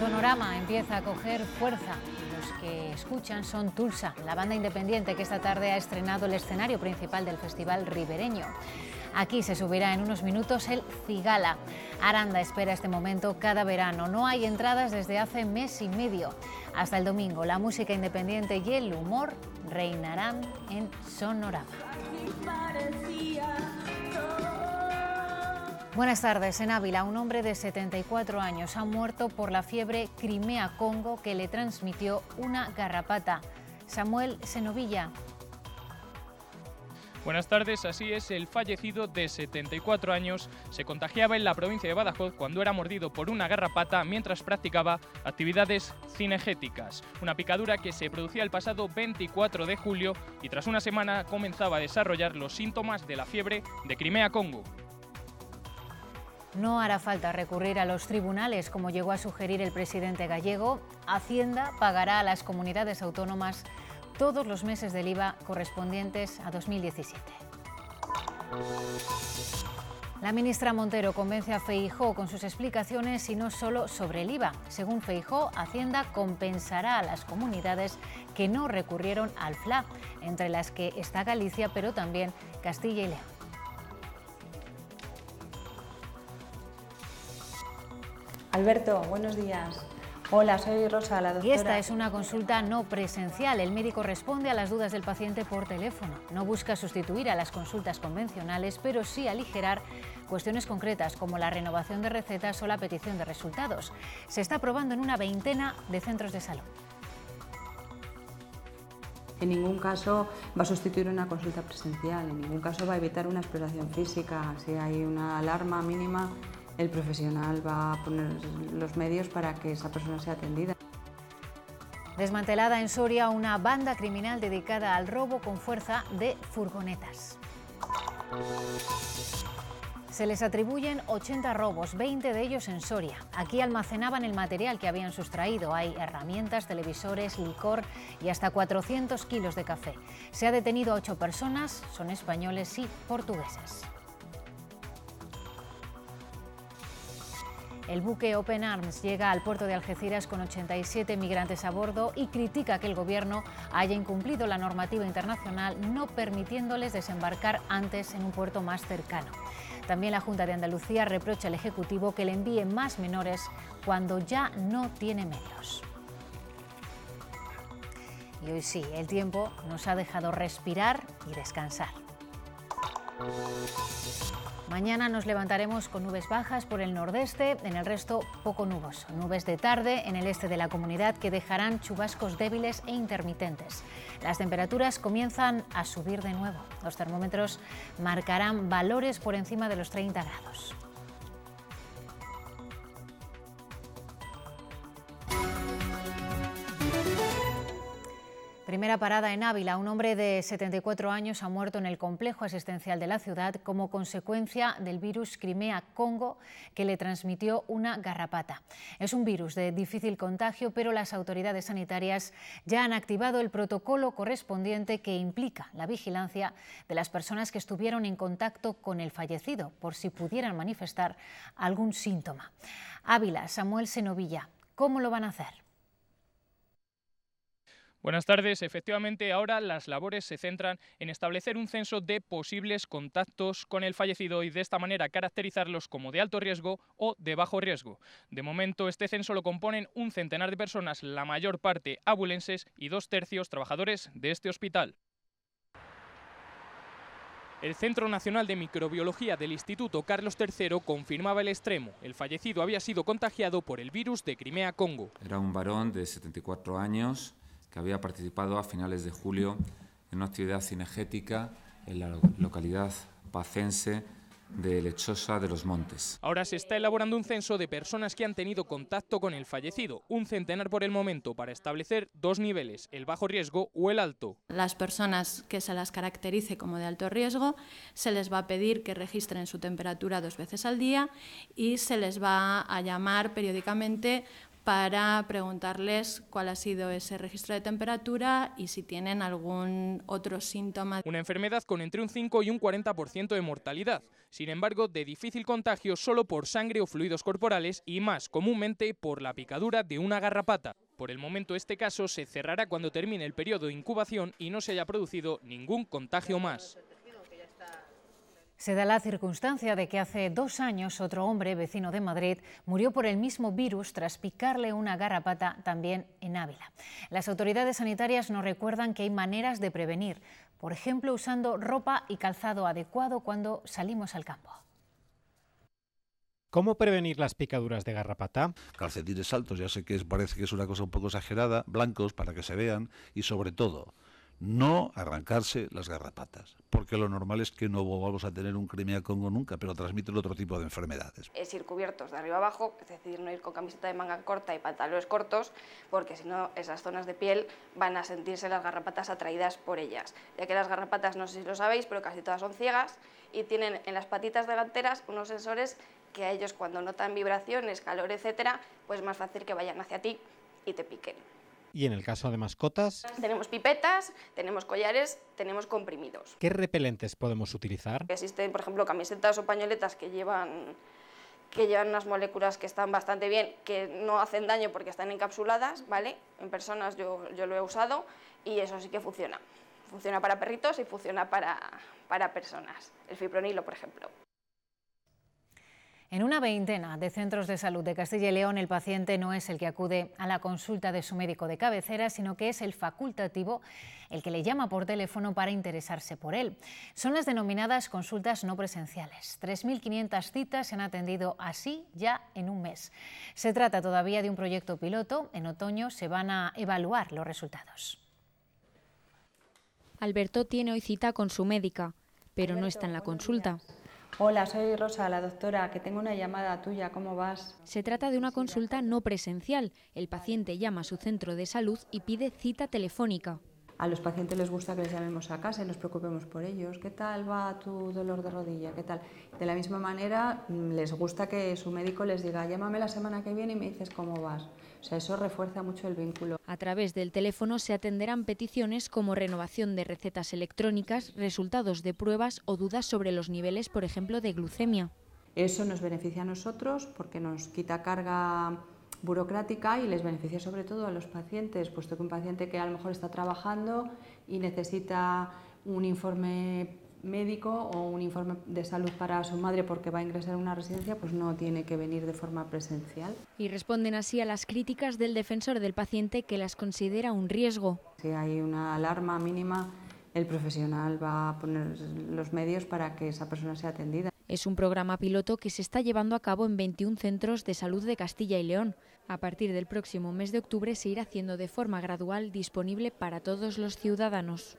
Sonorama empieza a coger fuerza. Los que escuchan son Tulsa, la banda independiente que esta tarde ha estrenado el escenario principal del Festival Ribereño. Aquí se subirá en unos minutos el Cigala. Aranda espera este momento cada verano. No hay entradas desde hace mes y medio. Hasta el domingo, la música independiente y el humor reinarán en Sonorama. Buenas tardes. En Ávila, un hombre de 74 años ha muerto por la fiebre Crimea-Congo que le transmitió una garrapata. Samuel Senovilla. Buenas tardes, así es, el fallecido de 74 años se contagiaba en la provincia de Badajoz cuando era mordido por una garrapata mientras practicaba actividades cinegéticas. Una picadura que se producía el pasado 24 de julio y tras una semana comenzaba a desarrollar los síntomas de la fiebre de Crimea-Congo. No hará falta recurrir a los tribunales, como llegó a sugerir el presidente gallego. Hacienda pagará a las comunidades autónomas todos los meses del IVA correspondientes a 2017. La ministra Montero convence a Feijóo con sus explicaciones y no solo sobre el IVA. Según Feijóo, Hacienda compensará a las comunidades que no recurrieron al FLA, entre las que está Galicia, pero también Castilla y León. Alberto, buenos días. Hola, soy Rosa, la doctora. Y esta es una consulta no presencial. El médico responde a las dudas del paciente por teléfono. No busca sustituir a las consultas convencionales, pero sí aligerar cuestiones concretas como la renovación de recetas o la petición de resultados. Se está probando en una veintena de centros de salud. En ningún caso va a sustituir una consulta presencial, en ningún caso va a evitar una exploración física. Si hay una alarma mínima, el profesional va a poner los medios para que esa persona sea atendida. Desmantelada en Soria una banda criminal dedicada al robo con fuerza de furgonetas. Se les atribuyen 80 robos, 20 de ellos en Soria. Aquí almacenaban el material que habían sustraído. Hay herramientas, televisores, licor y hasta 400 kilos de café. Se ha detenido a 8 personas, son españoles y portugueses. El buque Open Arms llega al puerto de Algeciras con 87 migrantes a bordo y critica que el gobierno haya incumplido la normativa internacional no permitiéndoles desembarcar antes en un puerto más cercano. También la Junta de Andalucía reprocha al Ejecutivo que le envíe más menores cuando ya no tiene medios. Y hoy sí, el tiempo nos ha dejado respirar y descansar. Mañana nos levantaremos con nubes bajas por el nordeste, en el resto poco nuboso. Nubes de tarde en el este de la comunidad que dejarán chubascos débiles e intermitentes. Las temperaturas comienzan a subir de nuevo. Los termómetros marcarán valores por encima de los 30 grados. Primera parada en Ávila. Un hombre de 74 años ha muerto en el complejo asistencial de la ciudad como consecuencia del virus Crimea-Congo que le transmitió una garrapata. Es un virus de difícil contagio, pero las autoridades sanitarias ya han activado el protocolo correspondiente que implica la vigilancia de las personas que estuvieron en contacto con el fallecido por si pudieran manifestar algún síntoma. Ávila, Samuel Senovilla, ¿cómo lo van a hacer? Buenas tardes. Efectivamente, ahora las labores se centran en establecer un censo de posibles contactos con el fallecido y de esta manera caracterizarlos como de alto riesgo o de bajo riesgo. De momento, este censo lo componen un centenar de personas, la mayor parte abulenses y 2/3 trabajadores de este hospital. El Centro Nacional de Microbiología del Instituto Carlos III confirmaba el extremo. El fallecido había sido contagiado por el virus de Crimea-Congo. Era un varón de 74 años que había participado a finales de julio en una actividad cinegética en la localidad pacense de Lechosa de los Montes. Ahora se está elaborando un censo de personas que han tenido contacto con el fallecido, un centenar por el momento, para establecer 2 niveles, el bajo riesgo o el alto. Las personas que se las caracterice como de alto riesgo se les va a pedir que registren su temperatura 2 veces al día y se les va a llamar periódicamente para preguntarles cuál ha sido ese registro de temperatura y si tienen algún otro síntoma. Una enfermedad con entre un 5 y un 40% de mortalidad, sin embargo de difícil contagio solo por sangre o fluidos corporales y más comúnmente por la picadura de una garrapata. Por el momento este caso se cerrará cuando termine el periodo de incubación y no se haya producido ningún contagio más. Se da la circunstancia de que hace 2 años otro hombre, vecino de Madrid, murió por el mismo virus tras picarle una garrapata también en Ávila. Las autoridades sanitarias nos recuerdan que hay maneras de prevenir, por ejemplo, usando ropa y calzado adecuado cuando salimos al campo. ¿Cómo prevenir las picaduras de garrapata? Calcetines altos, ya sé que parece que es una cosa un poco exagerada, blancos para que se vean y sobre todo, no arrancarse las garrapatas, porque lo normal es que no vamos a tener un Crimea Congo nunca, pero transmiten otro tipo de enfermedades. Es ir cubiertos de arriba abajo, es decir, no ir con camiseta de manga corta y pantalones cortos, porque si no esas zonas de piel van a sentirse las garrapatas atraídas por ellas, ya que las garrapatas, no sé si lo sabéis, pero casi todas son ciegas y tienen en las patitas delanteras unos sensores que a ellos cuando notan vibraciones, calor, etcétera, pues es más fácil que vayan hacia ti y te piquen. ¿Y en el caso de mascotas? Tenemos pipetas, tenemos collares, tenemos comprimidos. ¿Qué repelentes podemos utilizar? Existen, por ejemplo, camisetas o pañoletas que llevan unas moléculas que están bastante bien, que no hacen daño porque están encapsuladas, ¿vale? En personas yo lo he usado y eso sí que funciona. Funciona para perritos y funciona para personas. El fipronilo, por ejemplo. En una veintena de centros de salud de Castilla y León, el paciente no es el que acude a la consulta de su médico de cabecera, sino que es el facultativo el que le llama por teléfono para interesarse por él. Son las denominadas consultas no presenciales. 3.500 citas se han atendido así ya en un mes. Se trata todavía de un proyecto piloto. En otoño se van a evaluar los resultados. Alberto tiene hoy cita con su médica, pero no está en la consulta. Hola, soy Rosa, la doctora, que tengo una llamada tuya, ¿cómo vas? Se trata de una consulta no presencial. El paciente llama a su centro de salud y pide cita telefónica. A los pacientes les gusta que les llamemos a casa y nos preocupemos por ellos. ¿Qué tal va tu dolor de rodilla? ¿Qué tal? De la misma manera, les gusta que su médico les diga, llámame la semana que viene y me dices cómo vas. O sea, eso refuerza mucho el vínculo. A través del teléfono se atenderán peticiones como renovación de recetas electrónicas, resultados de pruebas o dudas sobre los niveles, por ejemplo, de glucemia. Eso nos beneficia a nosotros porque nos quita carga burocrática y les beneficia sobre todo a los pacientes, puesto que un paciente que a lo mejor está trabajando y necesita un informe médico o un informe de salud para su madre porque va a ingresar en una residencia, pues no tiene que venir de forma presencial. Y responden así a las críticas del defensor del paciente, que las considera un riesgo. Si hay una alarma mínima, el profesional va a poner los medios para que esa persona sea atendida. Es un programa piloto que se está llevando a cabo en 21 centros de salud de Castilla y León. A partir del próximo mes de octubre se irá haciendo de forma gradual disponible para todos los ciudadanos.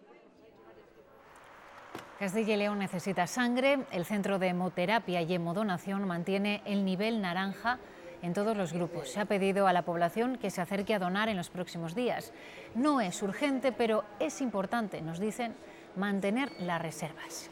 Castilla y León necesita sangre. El Centro de Hemoterapia y Hemodonación mantiene el nivel naranja en todos los grupos. Se ha pedido a la población que se acerque a donar en los próximos días. No es urgente, pero es importante, nos dicen, mantener las reservas.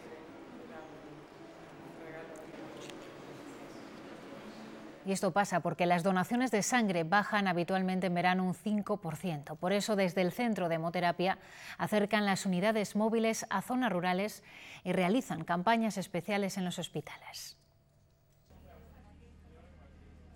Y esto pasa porque las donaciones de sangre bajan habitualmente en verano un 5%. Por eso, desde el Centro de Hemoterapia acercan las unidades móviles a zonas rurales y realizan campañas especiales en los hospitales.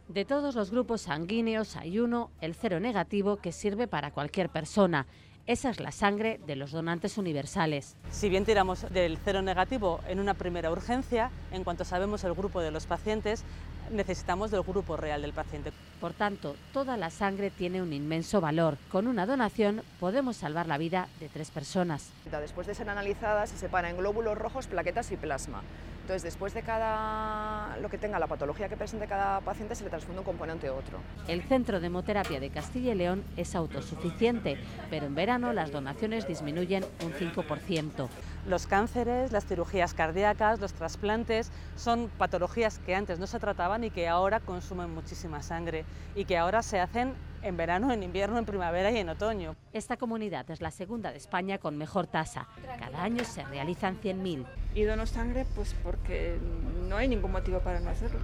De todos los grupos sanguíneos hay uno, el cero negativo, que sirve para cualquier persona. Esa es la sangre de los donantes universales. Si bien tiramos del cero negativo en una primera urgencia, en cuanto sabemos el grupo de los pacientes, necesitamos del grupo real del paciente. Por tanto, toda la sangre tiene un inmenso valor. Con una donación podemos salvar la vida de 3 personas. Después de ser analizadas se separa en glóbulos rojos, plaquetas y plasma. Entonces, después de lo que tenga la patología que presente cada paciente, se le transfunde un componente u otro. El Centro de Hemoterapia de Castilla y León es autosuficiente, pero en verano las donaciones disminuyen un 5%. Los cánceres, las cirugías cardíacas, los trasplantes son patologías que antes no se trataban y que ahora consumen muchísima sangre y que ahora se hacen en verano, en invierno, en primavera y en otoño. Esta comunidad es la segunda de España con mejor tasa. Cada año se realizan 100.000. Y dono sangre pues porque no hay ningún motivo para no hacerlo.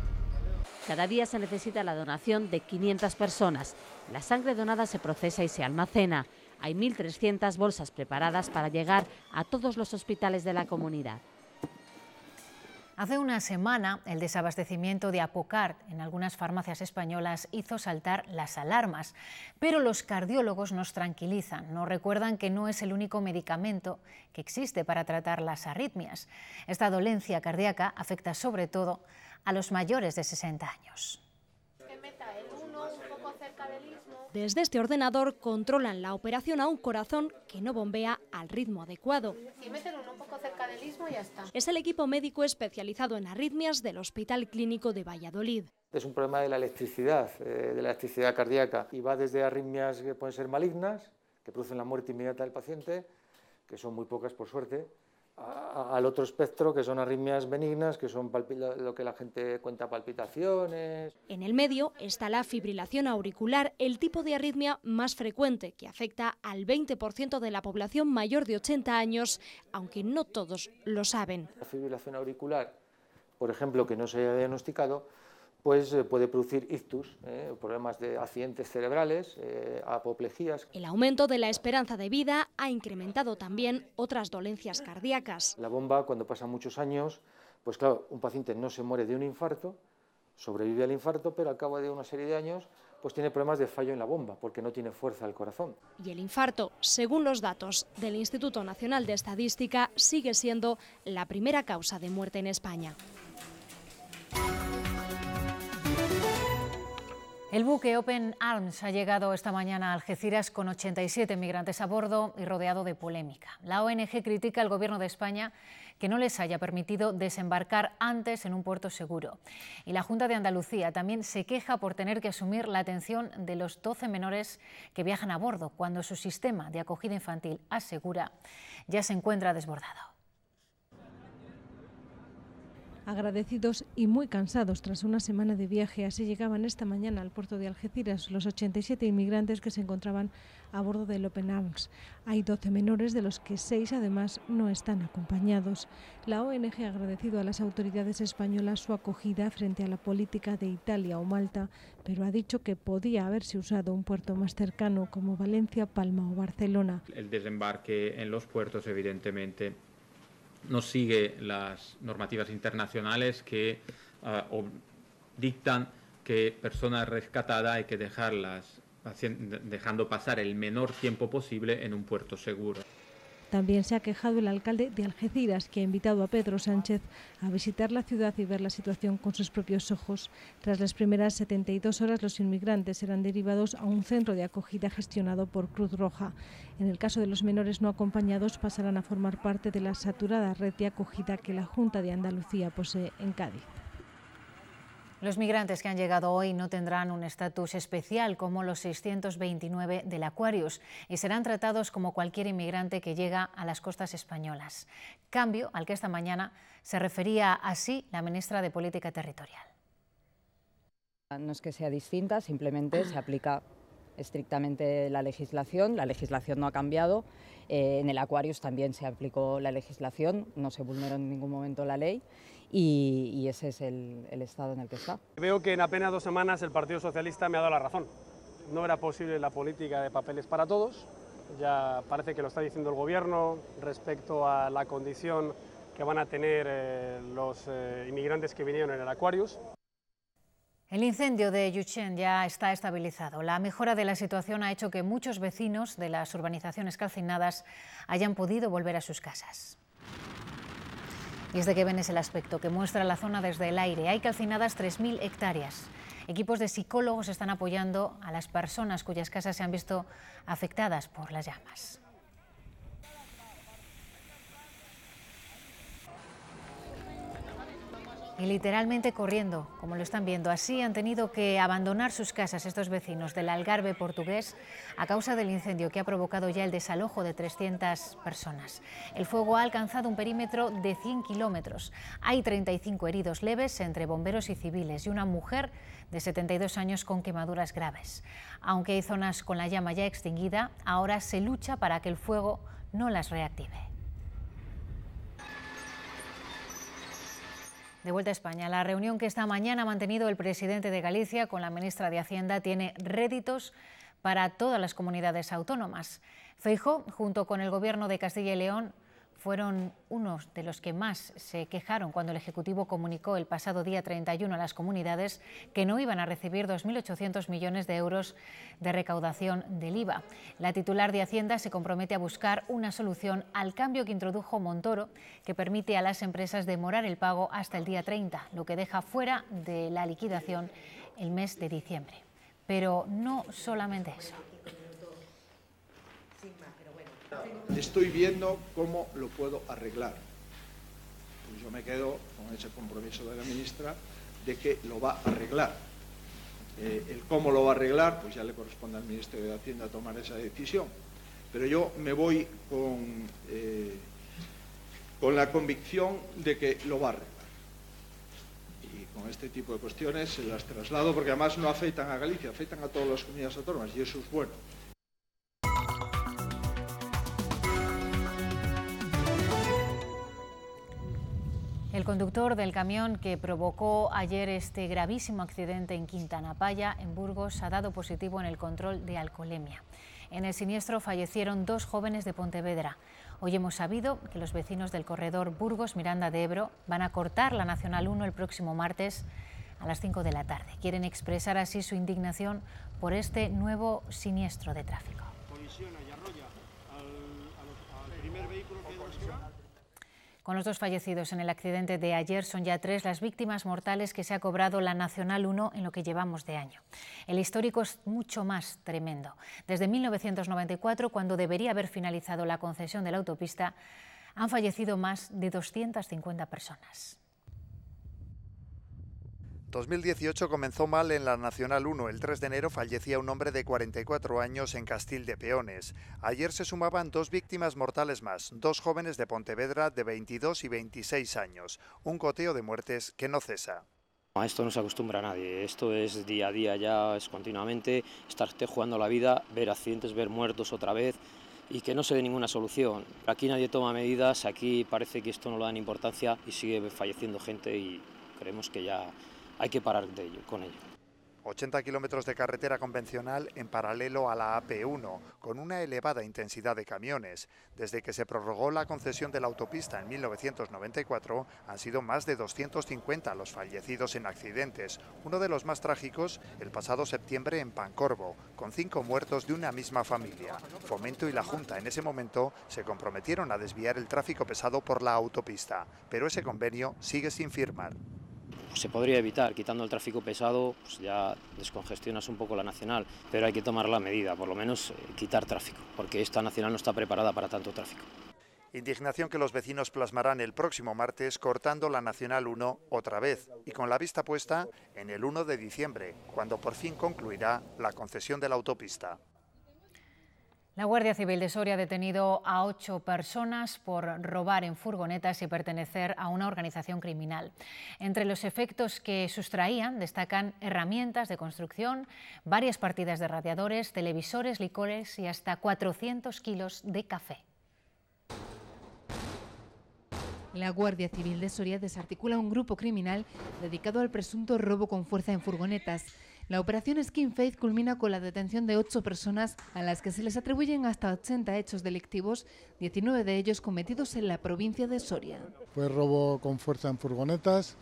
Cada día se necesita la donación de 500 personas. La sangre donada se procesa y se almacena. Hay 1.300 bolsas preparadas para llegar a todos los hospitales de la comunidad. Hace una semana, el desabastecimiento de Apocard en algunas farmacias españolas hizo saltar las alarmas. Pero los cardiólogos nos tranquilizan, nos recuerdan que no es el único medicamento que existe para tratar las arritmias. Esta dolencia cardíaca afecta sobre todo a los mayores de 60 años. Desde este ordenador controlan la operación a un corazón que no bombea al ritmo adecuado. Si meten uno un poco cerca del istmo, ya está. Es el equipo médico especializado en arritmias del Hospital Clínico de Valladolid. Es un problema de la electricidad cardíaca, y va desde arritmias que pueden ser malignas, que producen la muerte inmediata del paciente, que son muy pocas por suerte, al otro espectro, que son arritmias benignas, que son lo que la gente cuenta palpitaciones. En el medio está la fibrilación auricular, el tipo de arritmia más frecuente que afecta al 20% de la población mayor de 80 años, aunque no todos lo saben. La fibrilación auricular, por ejemplo, que no se haya diagnosticado, pues puede producir ictus, problemas de accidentes cerebrales, apoplejías. El aumento de la esperanza de vida ha incrementado también otras dolencias cardíacas. La bomba, cuando pasan muchos años, pues claro, un paciente no se muere de un infarto, sobrevive al infarto, pero al cabo de una serie de años pues tiene problemas de fallo en la bomba, porque no tiene fuerza al corazón. Y el infarto, según los datos del Instituto Nacional de Estadística, sigue siendo la primera causa de muerte en España. El buque Open Arms ha llegado esta mañana a Algeciras con 87 migrantes a bordo y rodeado de polémica. La ONG critica al Gobierno de España que no les haya permitido desembarcar antes en un puerto seguro. Y la Junta de Andalucía también se queja por tener que asumir la atención de los 12 menores que viajan a bordo, cuando su sistema de acogida infantil asegura ya se encuentra desbordado. Agradecidos y muy cansados tras una semana de viaje, así llegaban esta mañana al puerto de Algeciras los 87 inmigrantes que se encontraban a bordo del Open Arms. Hay 12 menores, de los que 6 además no están acompañados. La ONG ha agradecido a las autoridades españolas su acogida frente a la política de Italia o Malta, pero ha dicho que podía haberse usado un puerto más cercano como Valencia, Palma o Barcelona. El desembarque en los puertos, evidentemente, no sigue las normativas internacionales que dictan que personas rescatadas hay que dejarlas dejando pasar el menor tiempo posible en un puerto seguro. También se ha quejado el alcalde de Algeciras, que ha invitado a Pedro Sánchez a visitar la ciudad y ver la situación con sus propios ojos. Tras las primeras 72 horas, los inmigrantes serán derivados a un centro de acogida gestionado por Cruz Roja. En el caso de los menores no acompañados, pasarán a formar parte de la saturada red de acogida que la Junta de Andalucía posee en Cádiz. Los migrantes que han llegado hoy no tendrán un estatus especial como los 629 del Aquarius y serán tratados como cualquier inmigrante que llega a las costas españolas. Cambio al que esta mañana se refería así la ministra de Política Territorial. No es que sea distinta, simplemente se aplica estrictamente la legislación no ha cambiado. En el Aquarius también se aplicó la legislación, no se vulneró en ningún momento la ley. Y ese es el estado en el que está. Veo que en apenas 2 semanas el Partido Socialista me ha dado la razón. No era posible la política de papeles para todos, ya parece que lo está diciendo el Gobierno respecto a la condición que van a tener los inmigrantes que vinieron en el Aquarius. El incendio de Llutxent ya está estabilizado. La mejora de la situación ha hecho que muchos vecinos de las urbanizaciones calcinadas hayan podido volver a sus casas. Y este que ven es el aspecto que muestra la zona desde el aire. Hay calcinadas 3.000 hectáreas. Equipos de psicólogos están apoyando a las personas cuyas casas se han visto afectadas por las llamas. Y literalmente corriendo, como lo están viendo. Así han tenido que abandonar sus casas estos vecinos del Algarve portugués a causa del incendio que ha provocado ya el desalojo de 300 personas. El fuego ha alcanzado un perímetro de 100 kilómetros. Hay 35 heridos leves entre bomberos y civiles y una mujer de 72 años con quemaduras graves. Aunque hay zonas con la llama ya extinguida, ahora se lucha para que el fuego no las reactive. De vuelta a España, la reunión que esta mañana ha mantenido el presidente de Galicia con la ministra de Hacienda tiene réditos para todas las comunidades autónomas. Feijóo, junto con el Gobierno de Castilla y León, fueron unos de los que más se quejaron cuando el Ejecutivo comunicó el pasado día 31 a las comunidades que no iban a recibir 2.800 millones de euros de recaudación del IVA. La titular de Hacienda se compromete a buscar una solución al cambio que introdujo Montoro, que permite a las empresas demorar el pago hasta el día 30, lo que deja fuera de la liquidación el mes de diciembre. Pero no solamente eso. Estoy viendo cómo lo puedo arreglar. Pues yo me quedo con ese compromiso de la ministra de que lo va a arreglar. El cómo lo va a arreglar, pues ya le corresponde al Ministerio de Hacienda tomar esa decisión. Pero yo me voy con la convicción de que lo va a arreglar. Y con este tipo de cuestiones se las traslado, porque además no afectan a Galicia, afectan a todas las comunidades autónomas, y eso es bueno. El conductor del camión que provocó ayer este gravísimo accidente en Quintanapaya, en Burgos, ha dado positivo en el control de alcoholemia. En el siniestro fallecieron 2 jóvenes de Pontevedra. Hoy hemos sabido que los vecinos del corredor Burgos-Miranda de Ebro van a cortar la Nacional 1 el próximo martes a las 5 de la tarde. Quieren expresar así su indignación por este nuevo siniestro de tráfico. Colisiona y arrolla al primer vehículo que colisiona. Con los 2 fallecidos en el accidente de ayer, son ya 3 las víctimas mortales que se ha cobrado la Nacional 1 en lo que llevamos de año. El histórico es mucho más tremendo. Desde 1994, cuando debería haber finalizado la concesión de la autopista, han fallecido más de 250 personas. 2018 comenzó mal en la Nacional 1. El 3 de enero fallecía un hombre de 44 años en Castil de Peones. Ayer se sumaban 2 víctimas mortales más, 2 jóvenes de Pontevedra de 22 y 26 años. Un goteo de muertes que no cesa. A esto no se acostumbra a nadie, esto es día a día ya, es continuamente, estarte jugando la vida, ver accidentes, ver muertos otra vez y que no se dé ninguna solución. Aquí nadie toma medidas, aquí parece que esto no le dan importancia y sigue falleciendo gente y creemos que ya hay que parar con ello. 80 kilómetros de carretera convencional en paralelo a la AP1, con una elevada intensidad de camiones. Desde que se prorrogó la concesión de la autopista en 1994, han sido más de 250 los fallecidos en accidentes. Uno de los más trágicos, el pasado septiembre en Pancorbo, con 5 muertos de una misma familia. Fomento y la Junta en ese momento se comprometieron a desviar el tráfico pesado por la autopista, pero ese convenio sigue sin firmar. Se podría evitar, quitando el tráfico pesado, pues ya descongestionas un poco la nacional, pero hay que tomar la medida, por lo menos quitar tráfico, porque esta nacional no está preparada para tanto tráfico. Indignación que los vecinos plasmarán el próximo martes cortando la Nacional 1 otra vez y con la vista puesta en el 1 de diciembre, cuando por fin concluirá la concesión de la autopista. La Guardia Civil de Soria ha detenido a 8 personas por robar en furgonetas y pertenecer a una organización criminal. Entre los efectos que sustraían destacan herramientas de construcción, varias partidas de radiadores, televisores, licores y hasta 400 kilos de café. La Guardia Civil de Soria desarticula un grupo criminal dedicado al presunto robo con fuerza en furgonetas. La operación Skin Faith culmina con la detención de 8 personas a las que se les atribuyen hasta 80 hechos delictivos, 19 de ellos cometidos en la provincia de Soria. Fue robo con fuerza en furgonetas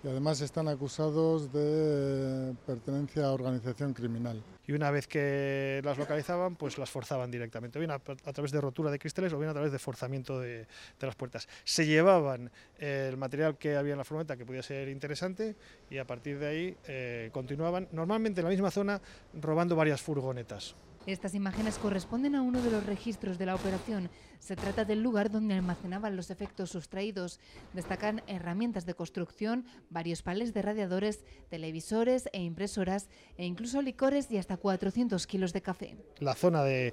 y además están acusados de pertenencia a organización criminal. Y una vez que las localizaban, pues las forzaban directamente, bien a través de rotura de cristales o bien a través de forzamiento de las puertas. Se llevaban el material que había en la furgoneta, que podía ser interesante, y a partir de ahí continuaban, normalmente en la misma zona, robando varias furgonetas. Estas imágenes corresponden a uno de los registros de la operación. Se trata del lugar donde almacenaban los efectos sustraídos. Destacan herramientas de construcción, varios palés de radiadores, televisores e impresoras e incluso licores y hasta 400 kilos de café. La zona de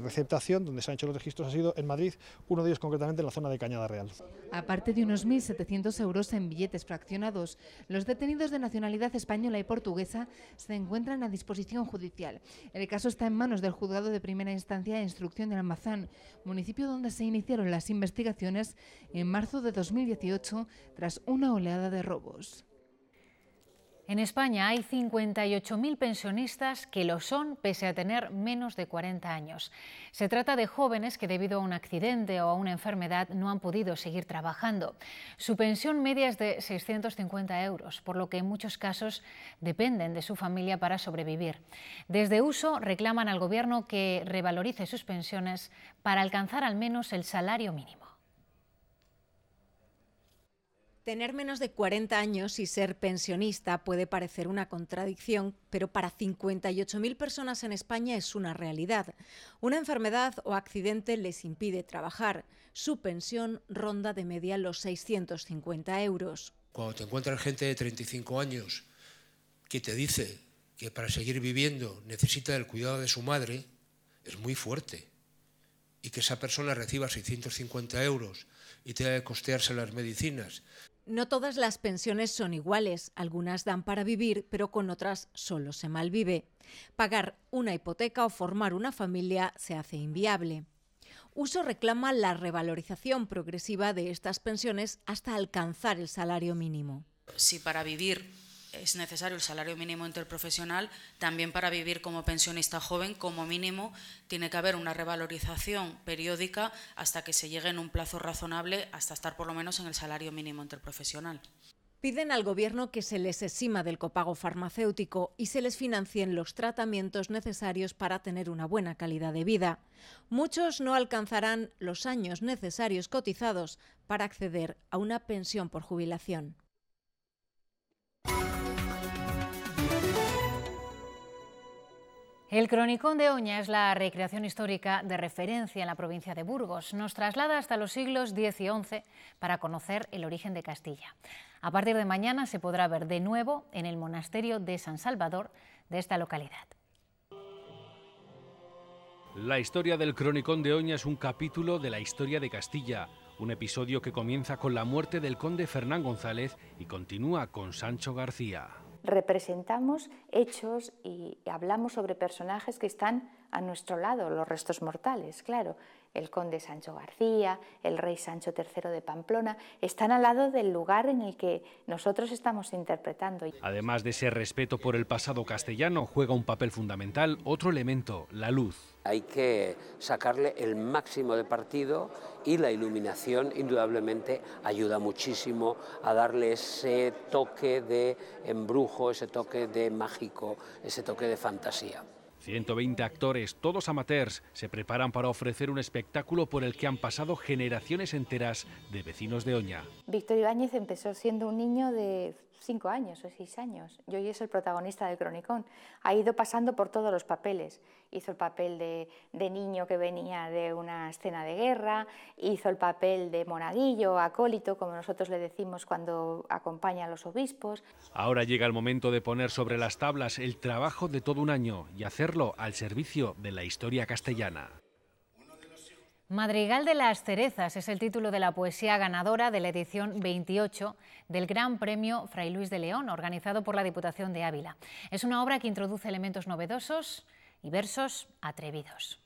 receptación donde se han hecho los registros ha sido en Madrid, uno de ellos concretamente en la zona de Cañada Real. Aparte de unos 1.700 euros en billetes fraccionados, los detenidos de nacionalidad española y portuguesa se encuentran a disposición judicial. El caso está en en manos del Juzgado de Primera Instancia e Instrucción de Almazán, municipio donde se iniciaron las investigaciones en marzo de 2018 tras una oleada de robos. En España hay 58.000 pensionistas que lo son pese a tener menos de 40 años. Se trata de jóvenes que debido a un accidente o a una enfermedad no han podido seguir trabajando. Su pensión media es de 650 euros, por lo que en muchos casos dependen de su familia para sobrevivir. Desde Uso reclaman al Gobierno que revalorice sus pensiones para alcanzar al menos el salario mínimo. Tener menos de 40 años y ser pensionista puede parecer una contradicción, pero para 58.000 personas en España es una realidad. Una enfermedad o accidente les impide trabajar. Su pensión ronda de media los 650 euros. Cuando te encuentras gente de 35 años que te dice que para seguir viviendo necesita el cuidado de su madre, es muy fuerte. Y que esa persona reciba 650 euros y tenga que costearse las medicinas. No todas las pensiones son iguales, algunas dan para vivir, pero con otras solo se malvive. Pagar una hipoteca o formar una familia se hace inviable. Uso reclama la revalorización progresiva de estas pensiones hasta alcanzar el salario mínimo. Si para vivir es necesario el salario mínimo interprofesional, también para vivir como pensionista joven, como mínimo, tiene que haber una revalorización periódica hasta que se llegue en un plazo razonable, hasta estar por lo menos en el salario mínimo interprofesional. Piden al Gobierno que se les exima del copago farmacéutico y se les financien los tratamientos necesarios para tener una buena calidad de vida. Muchos no alcanzarán los años necesarios cotizados para acceder a una pensión por jubilación. El Cronicón de Oña es la recreación histórica de referencia en la provincia de Burgos. Nos traslada hasta los siglos X y XI para conocer el origen de Castilla. A partir de mañana se podrá ver de nuevo en el monasterio de San Salvador de esta localidad. La historia del Cronicón de Oña es un capítulo de la historia de Castilla, un episodio que comienza con la muerte del conde Fernán González y continúa con Sancho García. Representamos hechos y hablamos sobre personajes que están a nuestro lado, los restos mortales, claro. El conde Sancho García, el rey Sancho III de Pamplona, están al lado del lugar en el que nosotros estamos interpretando. Además de ese respeto por el pasado castellano, juega un papel fundamental otro elemento, la luz. Hay que sacarle el máximo de partido y la iluminación indudablemente ayuda muchísimo a darle ese toque de embrujo, ese toque de mágico, ese toque de fantasía. 120 actores, todos amateurs, se preparan para ofrecer un espectáculo por el que han pasado generaciones enteras de vecinos de Oña. Víctor Ibáñez empezó siendo un niño de 5 años o 6 años y hoy es el protagonista del Cronicón. Ha ido pasando por todos los papeles. Hizo el papel de niño que venía de una escena de guerra, hizo el papel de monaguillo, acólito, como nosotros le decimos cuando acompaña a los obispos. Ahora llega el momento de poner sobre las tablas el trabajo de todo un año y hacerlo al servicio de la historia castellana. Madrigal de las Cerezas es el título de la poesía ganadora de la edición 28 del Gran Premio Fray Luis de León, organizado por la Diputación de Ávila. Es una obra que introduce elementos novedosos y versos atrevidos.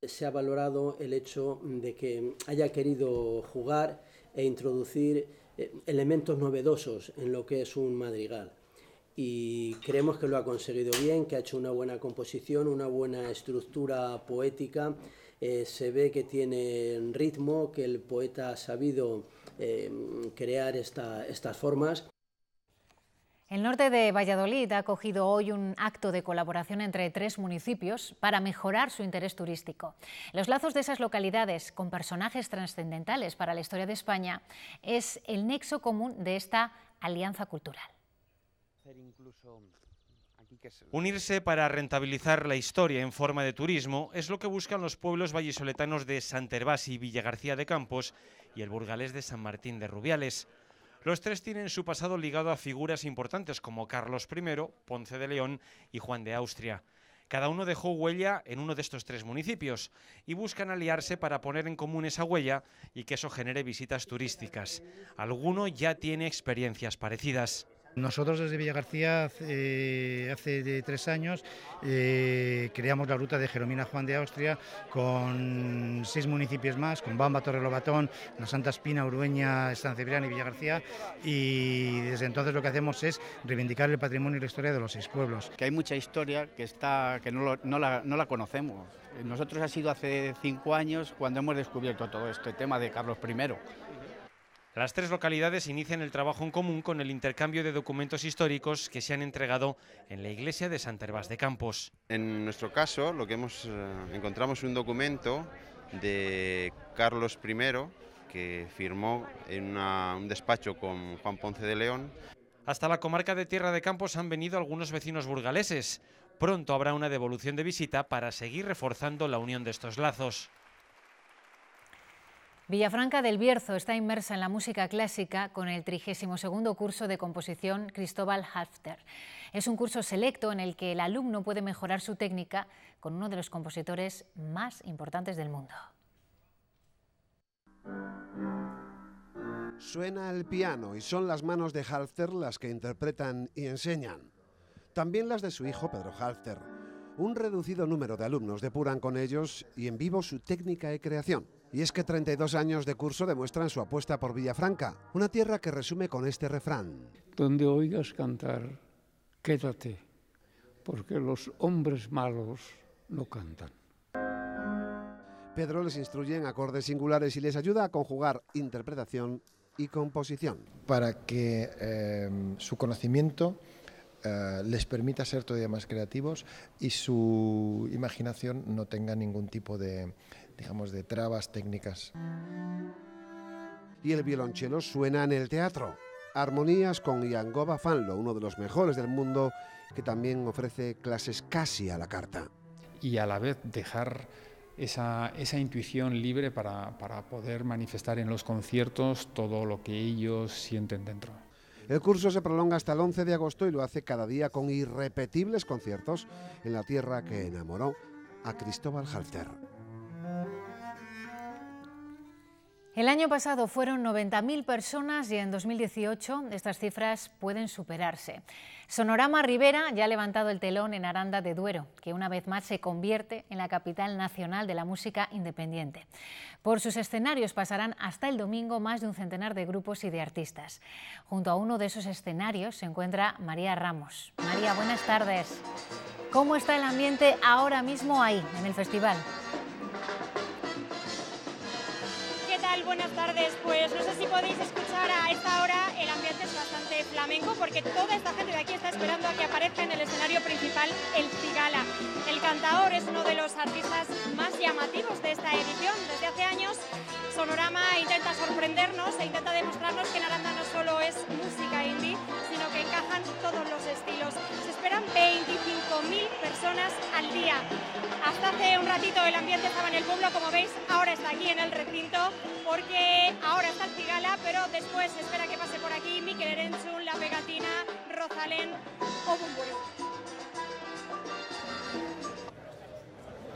Se ha valorado el hecho de que haya querido jugar e introducir elementos novedosos en lo que es un madrigal. Y creemos que lo ha conseguido bien, que ha hecho una buena composición, una buena estructura poética. Se ve que tiene ritmo, que el poeta ha sabido crear estas formas. El norte de Valladolid ha acogido hoy un acto de colaboración entre 3 municipios para mejorar su interés turístico. Los lazos de esas localidades con personajes trascendentales para la historia de España es el nexo común de esta alianza cultural. Unirse para rentabilizar la historia en forma de turismo es lo que buscan los pueblos vallisoletanos de Sant Hervasi y Villagarcía de Campos y el burgalés de San Martín de Rubiales. Los 3 tienen su pasado ligado a figuras importantes como Carlos I, Ponce de León y Juan de Austria. Cada uno dejó huella en uno de estos 3 municipios y buscan aliarse para poner en común esa huella y que eso genere visitas turísticas. Alguno ya tiene experiencias parecidas. Nosotros desde Villagarcía hace 3 años creamos la ruta de Jeromina Juan de Austria con 6 municipios más, con Bamba, Torrelobatón, La Santa Espina, Urueña, San Cebrián y Villagarcía, y desde entonces lo que hacemos es reivindicar el patrimonio y la historia de los 6 pueblos. Que hay mucha historia que no la conocemos. Nosotros ha sido hace 5 años cuando hemos descubierto todo este tema de Carlos I. Las 3 localidades inician el trabajo en común con el intercambio de documentos históricos que se han entregado en la iglesia de Sant Hervás de Campos. En nuestro caso, lo que encontramos un documento de Carlos I que firmó en un despacho con Juan Ponce de León. Hasta la comarca de Tierra de Campos han venido algunos vecinos burgaleses. Pronto habrá una devolución de visita para seguir reforzando la unión de estos lazos. Villafranca del Bierzo está inmersa en la música clásica con el 32º curso de composición Cristóbal Halffter. Es un curso selecto en el que el alumno puede mejorar su técnica con uno de los compositores más importantes del mundo. Suena el piano y son las manos de Halffter las que interpretan y enseñan. También las de su hijo Pedro Halffter. Un reducido número de alumnos depuran con ellos y en vivo su técnica y creación. Y es que 32 años de curso demuestran su apuesta por Villafranca, una tierra que resume con este refrán. Donde oigas cantar, quédate, porque los hombres malos no cantan. Pedro les instruye en acordes singulares y les ayuda a conjugar interpretación y composición. Para que su conocimiento les permita ser todavía más creativos y su imaginación no tenga ningún tipo de trabas técnicas. Y el violonchelo suena en el teatro. Armonías con Yangoba Fanlo, uno de los mejores del mundo, que también ofrece clases casi a la carta. Y a la vez dejar esa intuición libre para poder manifestar en los conciertos todo lo que ellos sienten dentro. El curso se prolonga hasta el 11 de agosto y lo hace cada día con irrepetibles conciertos en la tierra que enamoró a Cristóbal Halffter. El año pasado fueron 90.000 personas y en 2018 estas cifras pueden superarse. Sonorama Ribera ya ha levantado el telón en Aranda de Duero, que una vez más se convierte en la capital nacional de la música independiente. Por sus escenarios pasarán hasta el domingo más de un centenar de grupos y de artistas. Junto a uno de esos escenarios se encuentra María Ramos. María, buenas tardes. ¿Cómo está el ambiente ahora mismo ahí, en el festival? Buenas tardes, pues no sé si podéis escuchar a esta hora, el ambiente es bastante flamenco porque toda esta gente de aquí está esperando a que aparezca en el escenario principal el Cigala. El cantaor es uno de los artistas más llamativos de esta edición. Desde hace años Sonorama intenta sorprendernos e intenta demostrarnos que en Aranda no solo es música indie, sino que encajan todos los estilos. Se esperan 25.000 personas al día. Hasta hace un ratito el ambiente estaba en el pueblo, como veis, ahora está aquí en el recinto, porque ahora está el Cigala, pero después se espera que pase por aquí Mikel Erentzun, La Pegatina, Rosalén o Bumburi.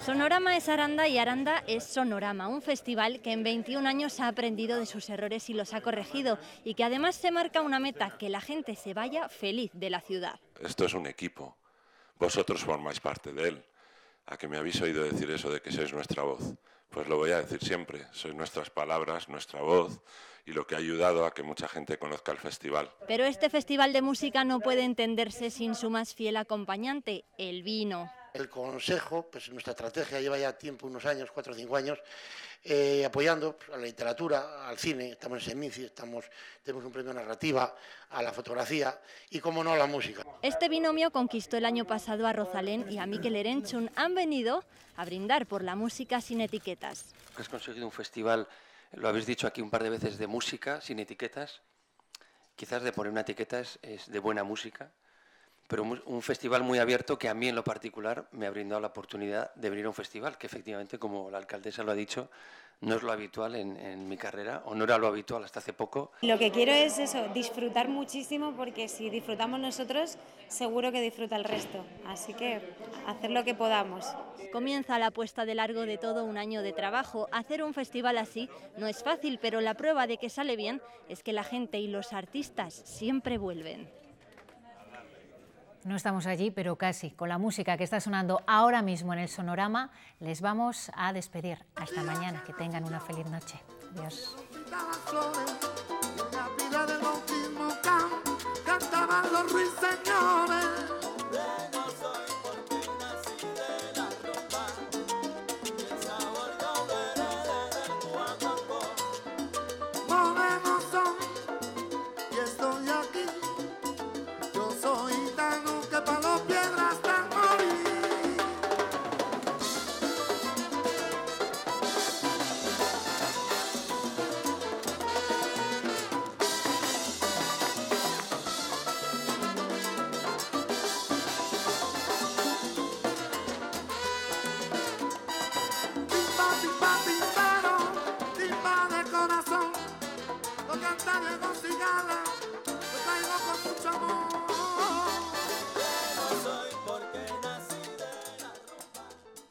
Sonorama es Aranda y Aranda es Sonorama, un festival que en 21 años ha aprendido de sus errores y los ha corregido y que además se marca una meta, que la gente se vaya feliz de la ciudad. Esto es un equipo, vosotros formáis parte de él. ¿A que me habéis oído decir eso de que sois nuestra voz? Pues lo voy a decir siempre, sois nuestras palabras, nuestra voz y lo que ha ayudado a que mucha gente conozca el festival. Pero este festival de música no puede entenderse sin su más fiel acompañante, el vino. El Consejo, pues nuestra estrategia lleva ya tiempo, unos años, 4 o 5 años, apoyando a la literatura, al cine, estamos en Seminci, tenemos un premio de narrativa, a la fotografía y, como no, a la música. Este binomio conquistó el año pasado a Rosalén y a Mikel Erentzun. Han venido a brindar por la música sin etiquetas. Has conseguido un festival, lo habéis dicho aquí un par de veces, de música sin etiquetas. Quizás de poner una etiqueta es de buena música, pero un festival muy abierto que a mí en lo particular me ha brindado la oportunidad de venir a un festival que efectivamente, como la alcaldesa lo ha dicho, no es lo habitual en mi carrera, o no era lo habitual hasta hace poco. Lo que quiero es eso, disfrutar muchísimo, porque si disfrutamos nosotros, seguro que disfruta el resto. Así que hacer lo que podamos. Comienza la puesta de largo de todo un año de trabajo. Hacer un festival así no es fácil, pero la prueba de que sale bien es que la gente y los artistas siempre vuelven. No estamos allí, pero casi. Con la música que está sonando ahora mismo en el Sonorama, les vamos a despedir. Hasta mañana, que tengan una feliz noche. Adiós. Cantaban los ruiseñores. Morenos son, y estoy aquí. Yo soy gitano que pa' los piedras hasta morir. Canta Diego Cigala, lo traigo con mucho amor.